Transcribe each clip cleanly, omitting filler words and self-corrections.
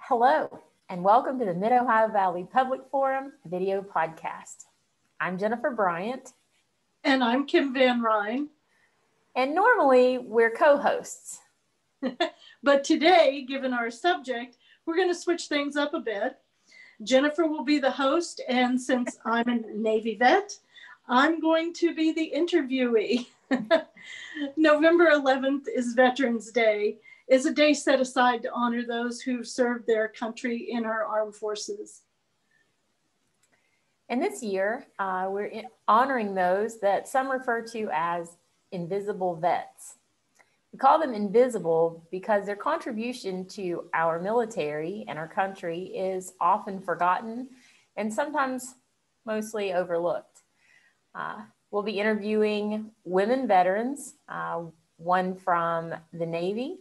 Hello, and welcome to the Mid-Ohio Valley Public Forum video podcast. I'm Jennifer Bryant. And I'm Kim van Rijn. And normally we're co-hosts. But today, given our subject, we're going to switch things up a bit. Jennifer will be the host, and since I'm a Navy vet, I'm going to be the interviewee. November 11th is Veterans Day. Is a day set aside to honor those who served their country in our armed forces. And this year, we're honoring those that some refer to as invisible vets. We call them invisible because their contribution to our military and our country is often forgotten and sometimes mostly overlooked. We'll be interviewing women veterans, one from the Navy,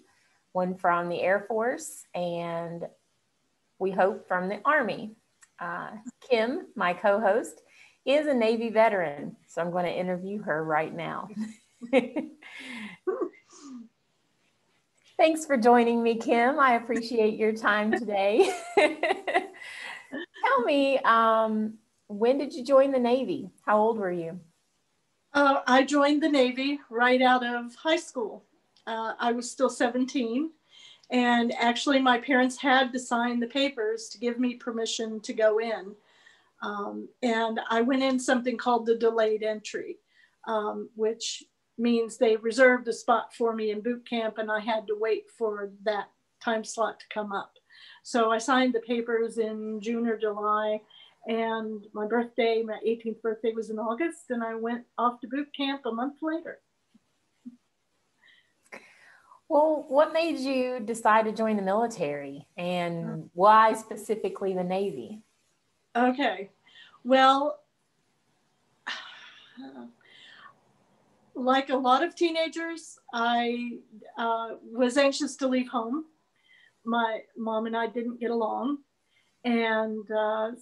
one from the Air Force, and we hope from the Army. Kim, my co-host, is a Navy veteran, so I'm going to interview her right now. Thanks for joining me, Kim. I appreciate your time today. Tell me, when did you join the Navy? How old were you? I joined the Navy right out of high school. I was still 17, and actually my parents had to sign the papers to give me permission to go in. And I went in something called the delayed entry, which means they reserved a spot for me in boot camp, and I had to wait for that time slot to come up. So I signed the papers in June or July, and my birthday, my 18th birthday, was in August, and I went off to boot camp a month later. Well, what made you decide to join the military, and why specifically the Navy? Okay, well, like a lot of teenagers, I was anxious to leave home. My mom and I didn't get along, and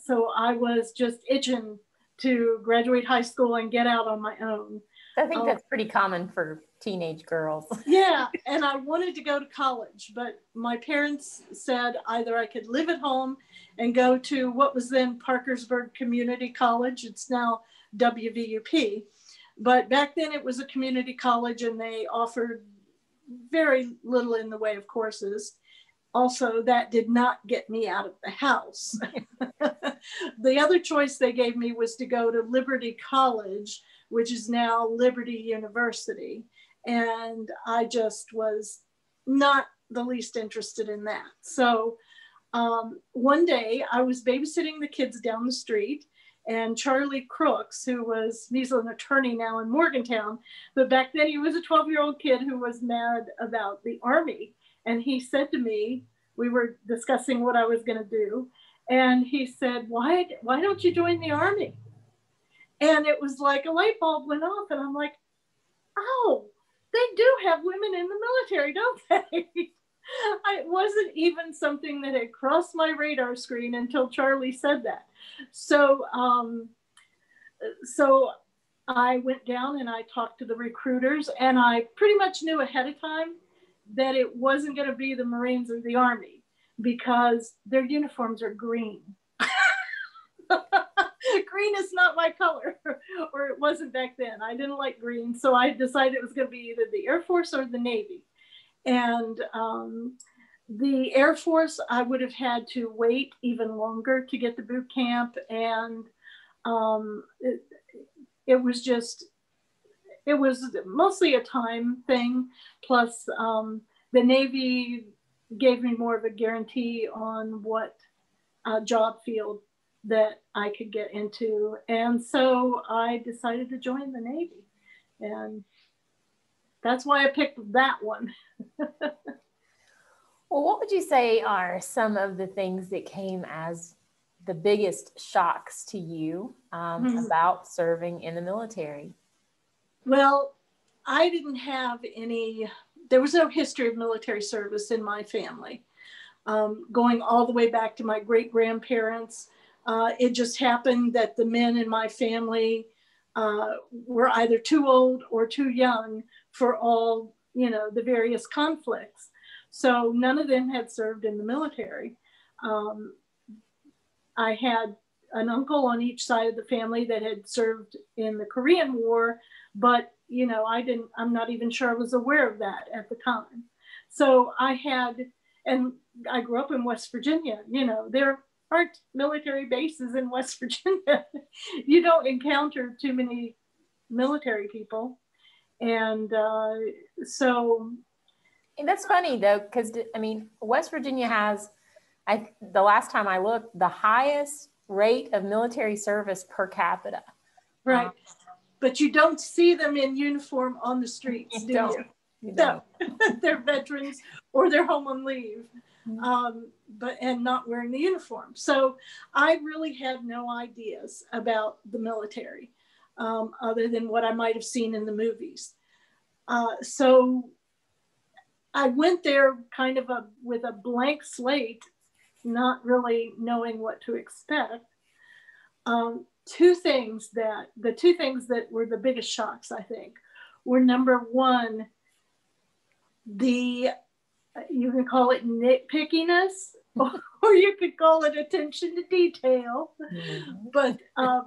so I was just itching to graduate high school and get out on my own. I think that's pretty common for teenage girls. Yeah, and I wanted to go to college, but my parents said either I could live at home and go to what was then Parkersburg Community College. It's now WVUP. But back then it was a community college, and they offered very little in the way of courses. Also, that did not get me out of the house. The other choice they gave me was to go to Liberty College, which is now Liberty University. And I just was not the least interested in that. So one day I was babysitting the kids down the street, and Charlie Crooks, he's an attorney now in Morgantown, but back then he was a 12-year-old kid who was mad about the Army. And he said to me, we were discussing what I was going to do, and he said, why don't you join the Army? And it was like a light bulb went off, and I'm like, oh, they do have women in the military, don't they? It wasn't even something that had crossed my radar screen until Charlie said that. So I went down and I talked to the recruiters, and I pretty much knew ahead of time that it wasn't going to be the Marines or the Army because their uniforms are green. Green is not my color, or it wasn't back then. I didn't like green, so I decided it was going to be either the Air Force or the Navy. And the Air Force, I would have had to wait even longer to get to boot camp, and it was mostly a time thing. Plus, the Navy gave me more of a guarantee on what job field that I could get into. And so I decided to join the Navy. And that's why I picked that one. Well, what would you say are some of the things that came as the biggest shocks to you about serving in the military? Well, I didn't have there was no history of military service in my family. Going all the way back to my great-grandparents, it just happened that the men in my family were either too old or too young for all, the various conflicts. So none of them had served in the military. Um, I had an uncle on each side of the family that had served in the Korean War, but I'm not even sure I was aware of that at the time. So and I grew up in West Virginia. There aren't military bases in West Virginia. You don't encounter too many military people. And so. And that's funny though, because West Virginia has, the last time I looked, the highest rate of military service per capita. Right. But you don't see them in uniform on the streets, do you? You don't. No. They're veterans or they're home on leave, and not wearing the uniform. So I really had no ideas about the military, other than what I might have seen in the movies. So I went there kind of with a blank slate, not really knowing what to expect. The two things that were the biggest shocks, I think, were number one, you can call it nitpickiness, or you could call it attention to detail. Mm-hmm. But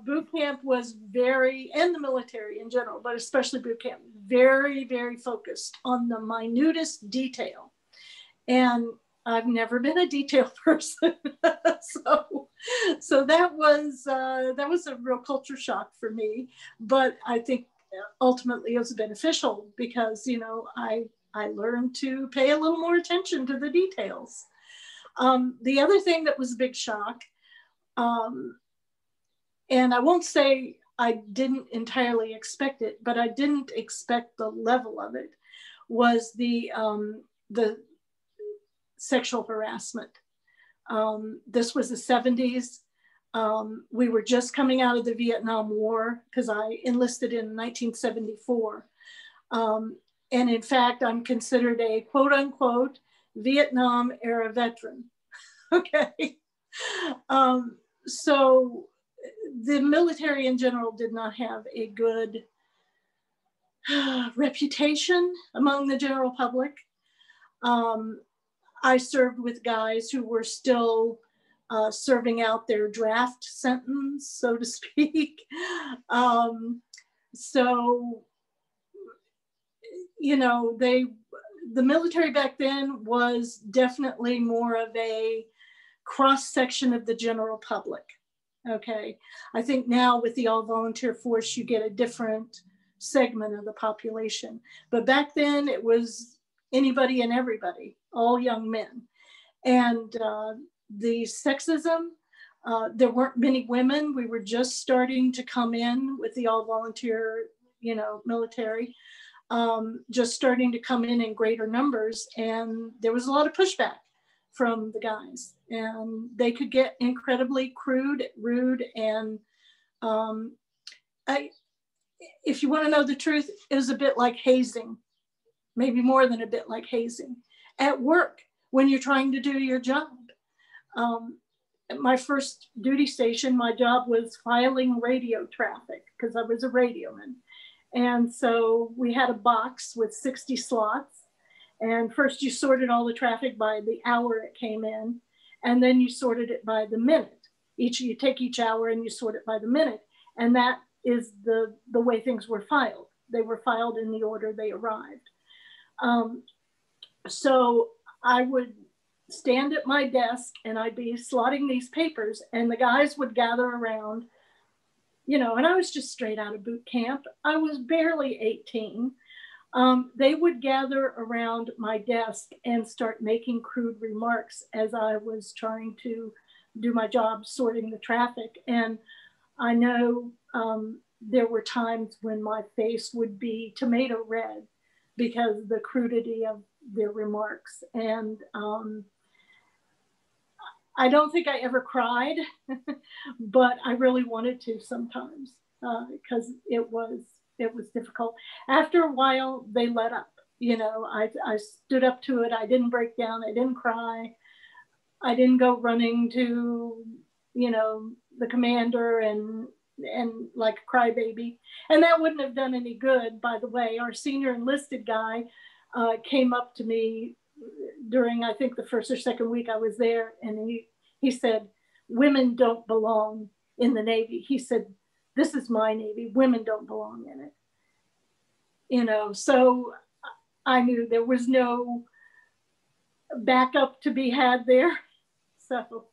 boot camp was and the military in general, but especially boot camp, very, very focused on the minutest detail. And I've never been a detail person. so that was a real culture shock for me. But I think ultimately it was beneficial because, I learned to pay a little more attention to the details. The other thing that was a big shock, and I won't say I didn't entirely expect it, but I didn't expect the level of it, was the sexual harassment. This was the 70s. We were just coming out of the Vietnam War because I enlisted in 1974. And in fact, I'm considered a quote unquote Vietnam era veteran. Okay. So the military in general did not have a good reputation among the general public. I served with guys who were still serving out their draft sentence, so to speak. So, the military back then was definitely more of a cross section of the general public. Okay. I think now with the all volunteer force, you get a different segment of the population. But back then it was anybody and everybody, all young men. And the sexism, there weren't many women. We were just starting to come in with the all volunteer, military, just starting to come in greater numbers. And there was a lot of pushback from the guys, and they could get incredibly crude, rude, and if you want to know the truth, it was a bit like hazing, maybe more than a bit like hazing at work when you're trying to do your job. At my first duty station, my job was filing radio traffic because I was a radioman. And so we had a box with 60 slots. And first you sorted all the traffic by the hour it came in, and then you sorted it by the minute. You take each hour and you sort it by the minute. And that is the way things were filed. They were filed in the order they arrived. So I would stand at my desk and I'd be slotting these papers, and the guys would gather around, and I was just straight out of boot camp. I was barely 18. They would gather around my desk and start making crude remarks as I was trying to do my job sorting the traffic. And I know there were times when my face would be tomato red because of the crudity of their remarks. And I don't think I ever cried, but I really wanted to sometimes because it was difficult. After a while, they let up. I stood up to it. I didn't break down. I didn't cry. I didn't go running to, the commander and like a crybaby. And that wouldn't have done any good, by the way. Our senior enlisted guy came up to me during, I think, the first or second week I was there, and He said, women don't belong in the Navy. He said, this is my Navy. Women don't belong in it. You know, so I knew there was no backup to be had there. So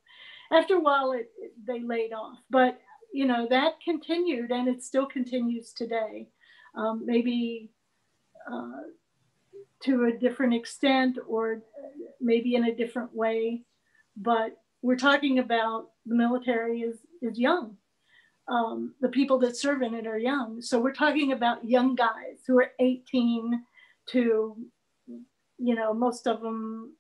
after a while, they laid off. But, you know, that continued, and it still continues today. Maybe to a different extent, or maybe in a different way. But we're talking about the military is young. The people that serve in it are young. So we're talking about young guys who are 18 to, you know, most of them,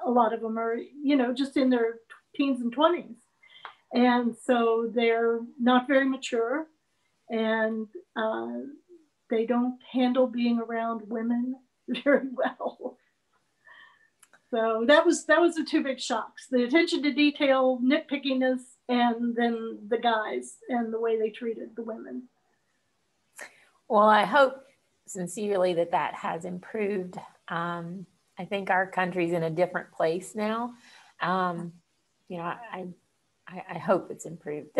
a lot of them are, you know, just in their teens and 20s. And so they're not very mature, and they don't handle being around women very well. So that was the two big shocks: the attention to detail, nitpickiness, and then the guys and the way they treated the women. Well, I hope sincerely that has improved. I think our country's in a different place now. You know, I hope it's improved.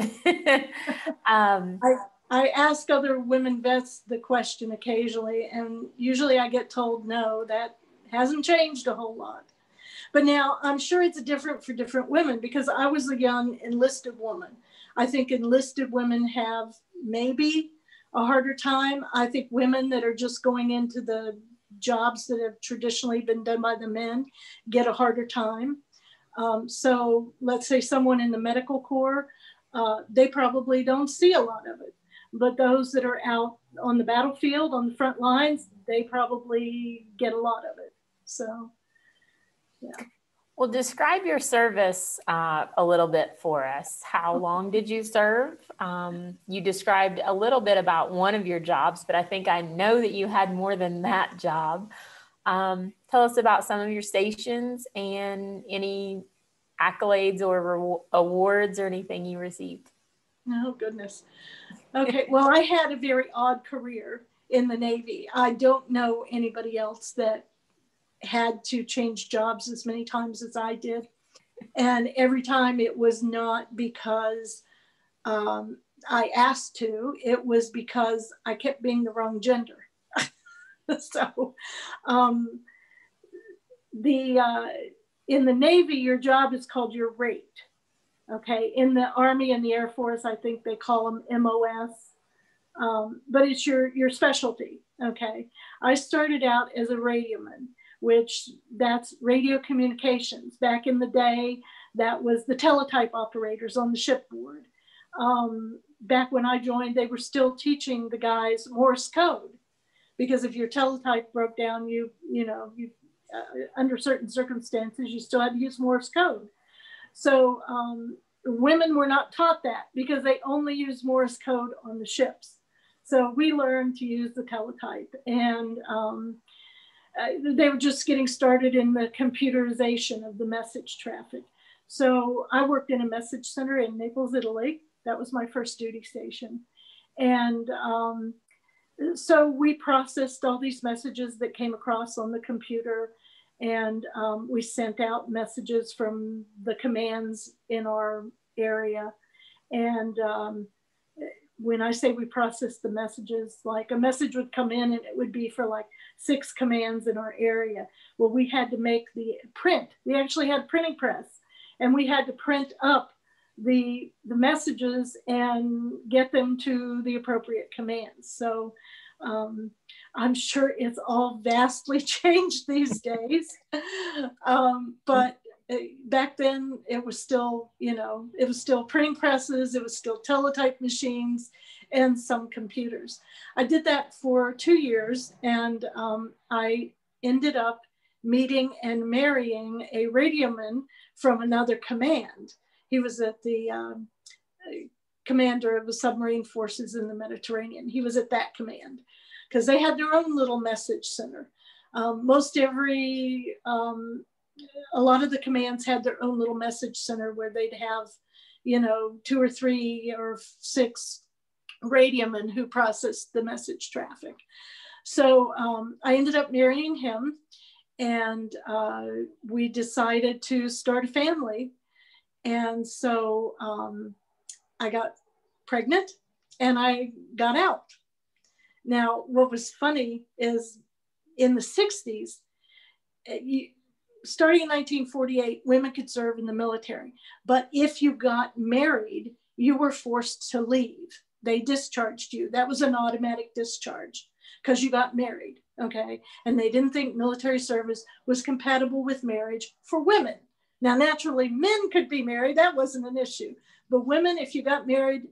I ask other women vets the question occasionally, and usually I get told, no, that hasn't changed a whole lot. But now I'm sure it's different for different women, because I was a young enlisted woman. I think enlisted women have maybe a harder time. I think women that are just going into the jobs that have traditionally been done by the men get a harder time. So let's say someone in the medical corps, they probably don't see a lot of it. But those that are out on the battlefield, on the front lines, they probably get a lot of it. So, yeah. Well, describe your service a little bit for us. How long did you serve? You described a little bit about one of your jobs, but I think I know that you had more than that job. Tell us about some of your stations and any accolades or awards or anything you received. Oh, goodness. Okay, well, I had a very odd career in the Navy. I don't know anybody else that had to change jobs as many times as I did. And every time it was not because I asked to, it was because I kept being the wrong gender. So in the Navy, your job is called your rate. Okay, in the Army and the Air Force, I think they call them MOS, but it's your specialty. Okay, I started out as a radioman, which that's radio communications. Back in the day, that was the teletype operators on the shipboard. Back when I joined, they were still teaching the guys Morse code, because if your teletype broke down, you under certain circumstances, you still had to use Morse code. So women were not taught that, because they only use Morse code on the ships. So we learned to use the teletype, and they were just getting started in the computerization of the message traffic. So I worked in a message center in Naples, Italy. That was my first duty station. And so we processed all these messages that came across on the computer, and we sent out messages from the commands in our area. And when I say we processed the messages, like a message would come in and it would be for like 6 commands in our area. Well, we had to make the print. We actually had printing press, and we had to print up the messages and get them to the appropriate commands. So I'm sure it's all vastly changed these days. But back then it was still, it was still printing presses, it was still teletype machines, and some computers. I did that for 2 years, and I ended up meeting and marrying a radioman from another command. He was at the commander of the submarine forces in the Mediterranean. He was at that command, because they had their own little message center. A lot of the commands had their own little message center where they'd have, 2 or 3 or 6 radiomen who processed the message traffic. So I ended up marrying him, and we decided to start a family. And so I got pregnant and I got out. Now, what was funny is in the 60s, starting in 1948, women could serve in the military. But if you got married, you were forced to leave. They discharged you. That was an automatic discharge because you got married, okay? And they didn't think military service was compatible with marriage for women. Now, naturally, men could be married. That wasn't an issue. But women, if you got married,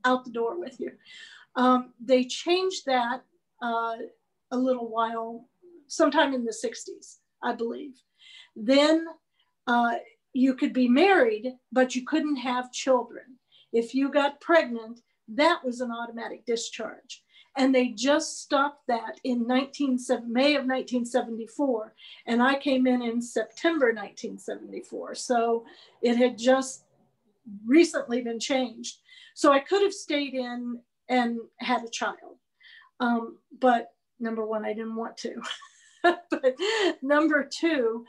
out the door with you. They changed that a little while, sometime in the 60s, I believe. Then you could be married, but you couldn't have children. If you got pregnant, that was an automatic discharge. And they just stopped that in May of 1974. And I came in September 1974. So it had just recently been changed. So I could have stayed in and had a child. But number one, I didn't want to. But number two,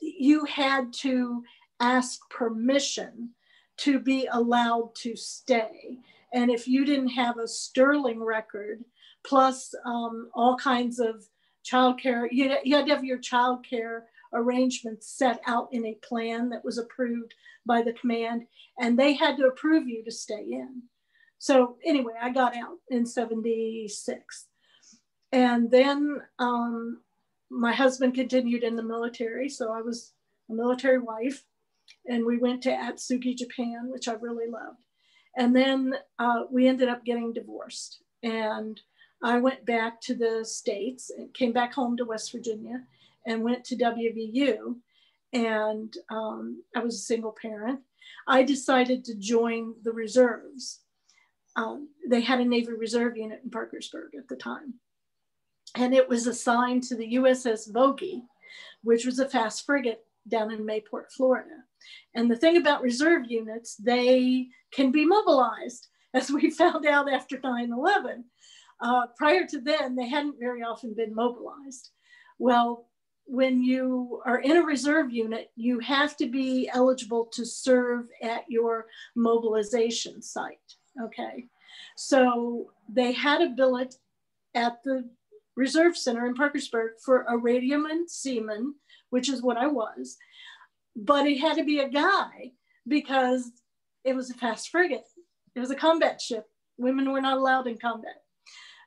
you had to ask permission to be allowed to stay. And if you didn't have a sterling record, plus all kinds of childcare, you had to have your childcare arrangements set out in a plan that was approved by the command, and they had to approve you to stay in. So anyway, I got out in 76. And then my husband continued in the military. So I was a military wife, and we went to Atsugi, Japan, which I really loved. And then we ended up getting divorced. And I went back to the States and came back home to West Virginia and went to WVU. And I was a single parent. I decided to join the reserves. They had a Navy Reserve unit in Parkersburg at the time. And it was assigned to the USS Vogie, which was a fast frigate down in Mayport, Florida. And the thing about reserve units, they can be mobilized, as we found out after 9/11. Prior to then, they hadn't very often been mobilized. Well, when you are in a reserve unit, you have to be eligible to serve at your mobilization site, okay? So they had a billet at the Reserve Center in Parkersburg for a radioman seaman, which is what I was, but it had to be a guy because it was a fast frigate. It was a combat ship. Women were not allowed in combat.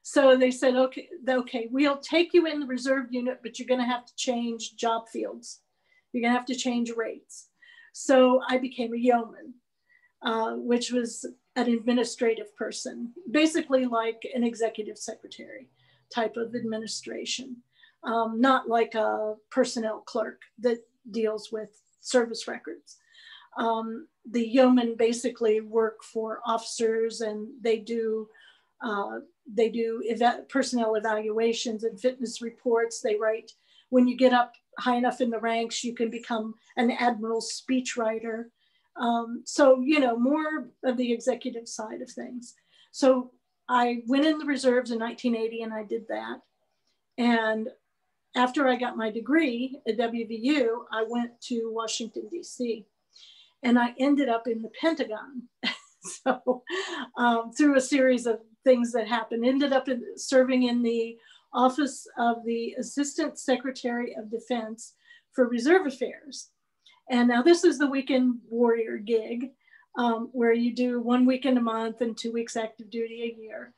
So they said, okay, we'll take you in the reserve unit, but you're going to have to change job fields. You're going to have to change rates. So I became a yeoman, which was an administrative person, basically like an executive secretary type of administration, not like a personnel clerk that deals with service records. The yeomen basically work for officers, and they do personnel evaluations and fitness reports. They write, when you get up high enough in the ranks, you can become an admiral's speechwriter. So, you know, more of the executive side of things. So I went in the reserves in 1980 and I did that. And after I got my degree at WVU, I went to Washington, DC, and I ended up in the Pentagon. So through a series of things that happened, ended up serving in the Office of the Assistant Secretary of Defense for Reserve Affairs. And now this is the weekend warrior gig, where you do 1 weekend a month and 2 weeks active duty a year.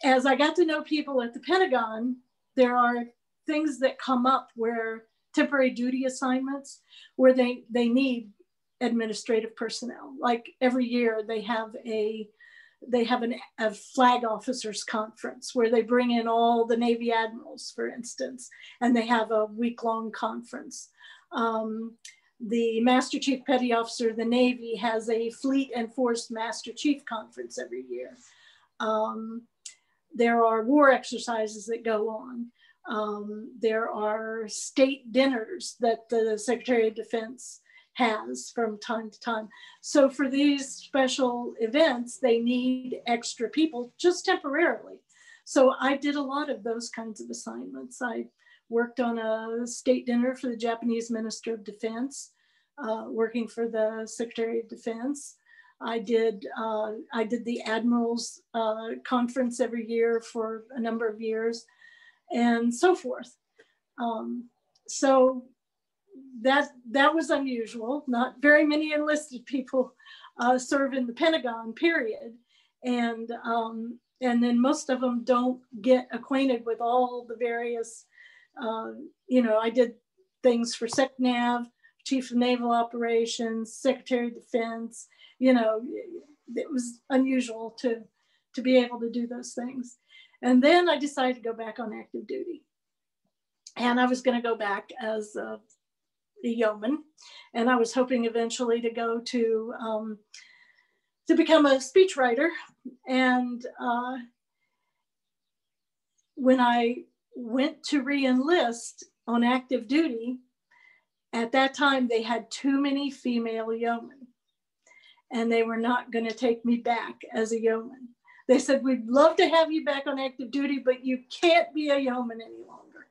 As I got to know people at the Pentagon, there are things that come up where temporary duty assignments, where they need administrative personnel. Like every year they have a flag officers conference where they bring in all the Navy admirals, for instance, and they have a week-long conference. The Master Chief Petty Officer of the Navy has a Fleet and Force Master Chief Conference every year. There are war exercises that go on. There are state dinners that the Secretary of Defense has from time to time. So for these special events, they need extra people just temporarily. So I did a lot of those kinds of assignments. I worked on a state dinner for the Japanese Minister of Defense, working for the Secretary of Defense. I did the Admirals Conference every year for a number of years, and so forth. So that was unusual. Not very many enlisted people serve in the Pentagon, period. And then most of them don't get acquainted with all the various, I did things for SecNav, Chief of Naval Operations, Secretary of Defense. It was unusual to be able to do those things. And then I decided to go back on active duty. And I was going to go back as a yeoman. And I was hoping eventually to go to become a speechwriter. And when I went to re-enlist on active duty, at that time they had too many female yeomen, and they were not going to take me back as a yeoman. They said, we'd love to have you back on active duty, but you can't be a yeoman any longer.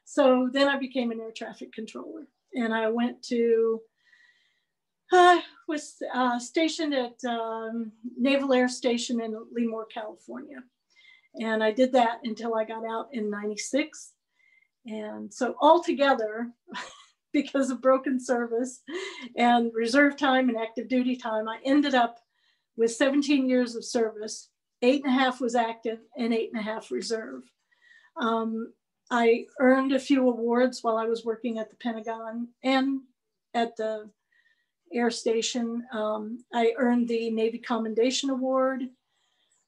So then I became an air traffic controller, and I went to was stationed at Naval Air Station in Lemoore, California. And I did that until I got out in '96. And so altogether, because of broken service and reserve time and active duty time, I ended up with 17 years of service. 8.5 was active and 8.5 reserve. I earned a few awards while I was working at the Pentagon and at the Air Station. I earned the Navy Commendation Award.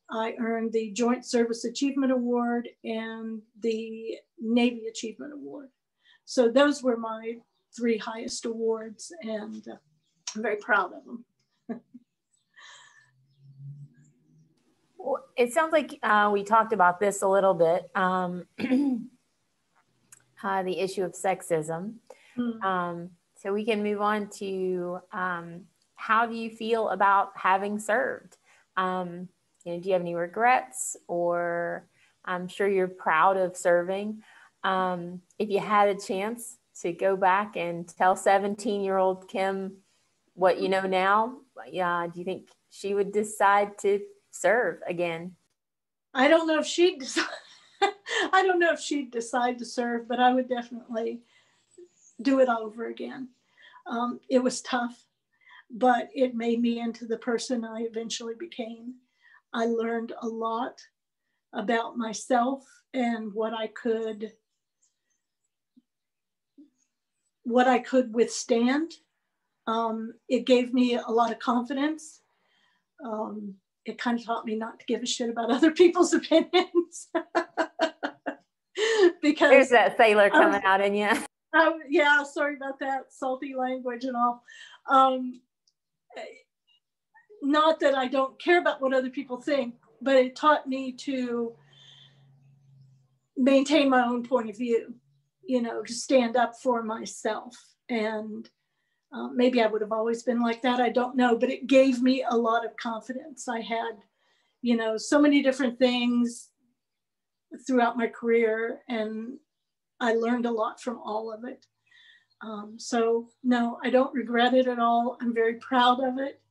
I earned the Joint Service Achievement Award and the Navy Achievement Award. So those were my 3 highest awards, and I'm very proud of them. Well, it sounds like we talked about this a little bit, the issue of sexism. So we can move on to how do you feel about having served? Do you have any regrets, or I'm sure you're proud of serving? If you had a chance to go back and tell 17-year-old Kim what you know now, do you think she would decide to serve again? I don't know if she'd decide. I don't know if she'd decide to serve, but I would definitely do it all over again. It was tough, but it made me into the person I eventually became. I learned a lot about myself and what I could withstand. It gave me a lot of confidence. It kind of taught me not to give a shit about other people's opinions. Because there's that sailor coming out in you. Yeah, sorry about that salty language and all. Not that I don't care about what other people think, but it taught me to maintain my own point of view, to stand up for myself. And maybe I would have always been like that. I don't know, but it gave me a lot of confidence. I had, so many different things throughout my career, and I learned a lot from all of it. So no, I don't regret it at all. I'm very proud of it.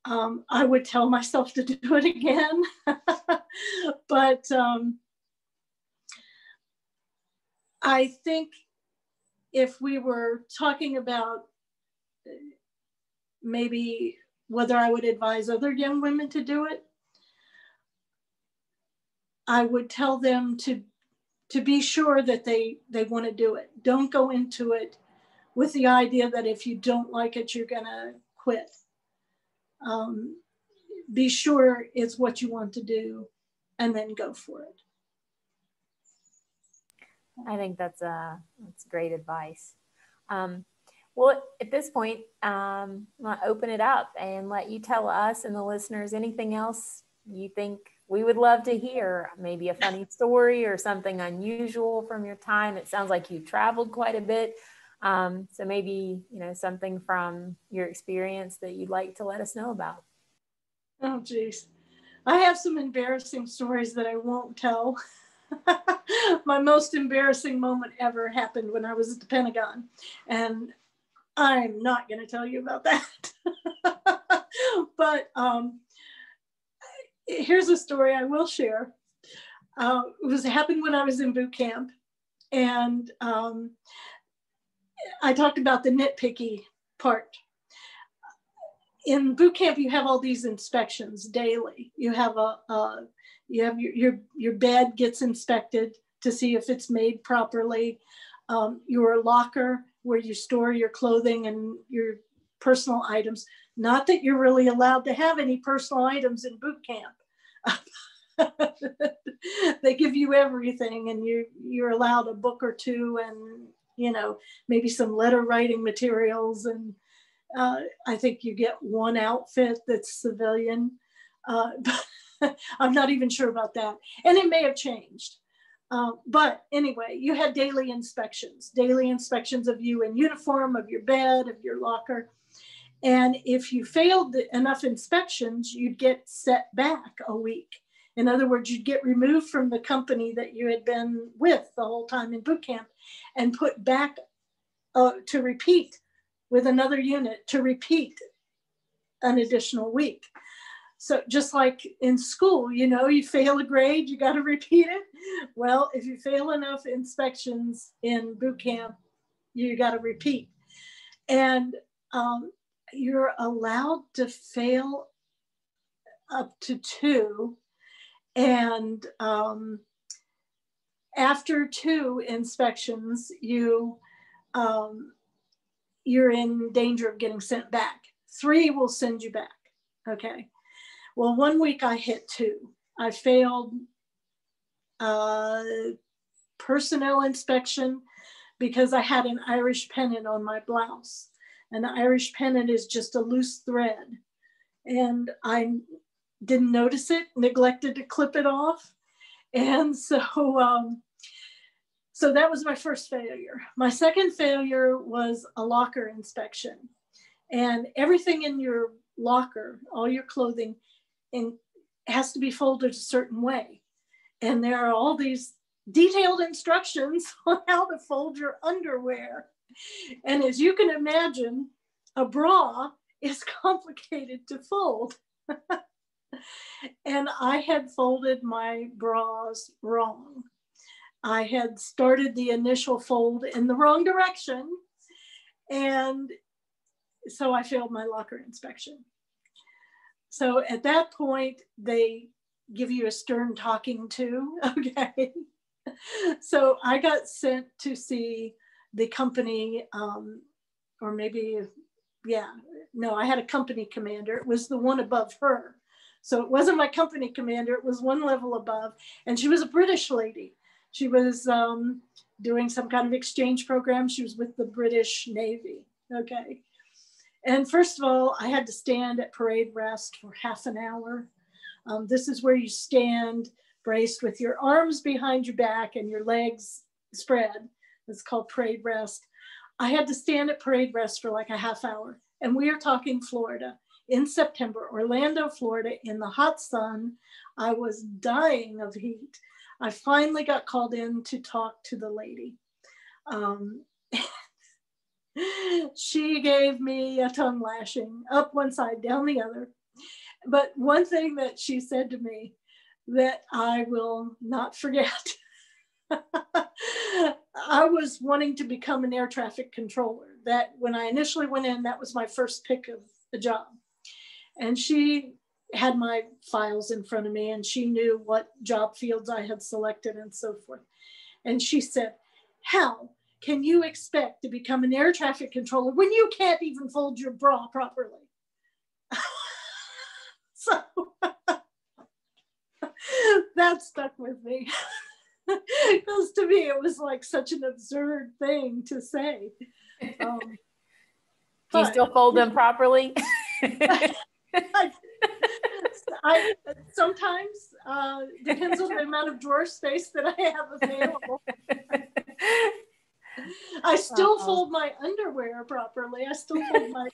I would tell myself to do it again, but I think if we were talking about maybe whether I would advise other young women to do it, I would tell them to be sure that they want to do it. Don't go into it with the idea that if you don't like it, you're going to quit. Be sure it's what you want to do, and then go for it. I think that's great advice. Well, at this point, I'm going to open it up and let you tell us and the listeners anything else you think we would love to hear. Maybe a funny story or something unusual from your time. It sounds like you traveled quite a bit. So maybe, something from your experience that you'd like to let us know about. Oh, geez. I have some embarrassing stories that I won't tell. My most embarrassing moment ever happened when I was at the Pentagon. And I'm not going to tell you about that. But here's a story I will share. It happened when I was in boot camp. And I talked about the nitpicky part. In boot camp, you have all these inspections daily. You have your bed gets inspected to see if it's made properly. Your locker where you store your clothing and your personal items. Not that you're really allowed to have any personal items in boot camp. They give you everything, and you're allowed a book or two, and maybe some letter writing materials, and I think you get one outfit that's civilian. But I'm not even sure about that, and it may have changed. But anyway, you had daily inspections of you in uniform, of your bed, of your locker. And if you failed enough inspections, you'd get set back a week. In other words, you'd get removed from the company that you had been with the whole time in boot camp and put back to repeat with another unit to repeat an additional week. So just like in school, you fail a grade, you got to repeat it. Well, if you fail enough inspections in boot camp, you got to repeat. And you're allowed to fail up to 2. And after 2 inspections, you're in danger of getting sent back. 3 will send you back. Okay. Well, one week I hit 2. I failed personnel inspection because I had an Irish pennant on my blouse. An Irish pennant is just a loose thread. And I didn't notice it, neglected to clip it off. And so that was my first failure. My second failure was a locker inspection. And everything in your locker, all your clothing, has to be folded a certain way. And there are all these detailed instructions on how to fold your underwear. And as you can imagine, a bra is complicated to fold. And I had folded my bras wrong. I had started the initial fold in the wrong direction. And so I failed my locker inspection. So at that point, they give you a stern talking to, okay? So I got sent to see the company, or maybe, I had a company commander. It was the one above her. So it wasn't my company commander, it was one level above. And she was a British lady. She was doing some kind of exchange program. She was with the British Navy, okay? And first of all, I had to stand at parade rest for half an hour. This is where you stand braced with your arms behind your back and your legs spread. It's called parade rest. I had to stand at parade rest for like a half hour. And we are talking Florida in September, Orlando, Florida, in the hot sun. I was dying of heat. I finally got called in to talk to the lady. She gave me a tongue lashing, up one side, down the other. But one thing that she said to me that I will not forget, I was wanting to become an air traffic controller. That when I initially went in, that was my first pick of a job. And she had my files in front of me, and she knew what job fields I had selected and so forth. And she said, "How can you expect to become an air traffic controller when you can't even fold your bra properly?" So that stuck with me. Because to me, it was like such an absurd thing to say. Do you still fold them properly? I sometimes depends on the amount of drawer space that I have available. I still fold my underwear properly. I still fold my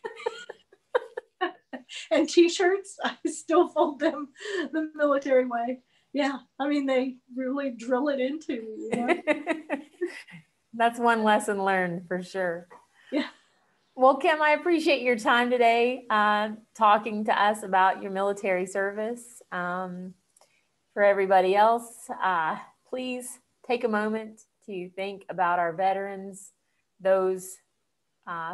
and t-shirts. I still fold them the military way. Yeah, I mean, they really drill it into you, you know? That's one lesson learned for sure. Yeah. Well, Kim, I appreciate your time today talking to us about your military service. For everybody else, please take a moment to think about our veterans, those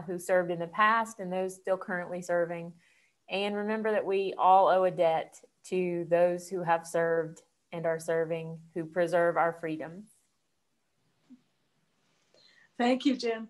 who served in the past and those still currently serving. And remember that we all owe a debt to those who have served and are serving, who preserve our freedom. Thank you, Jen.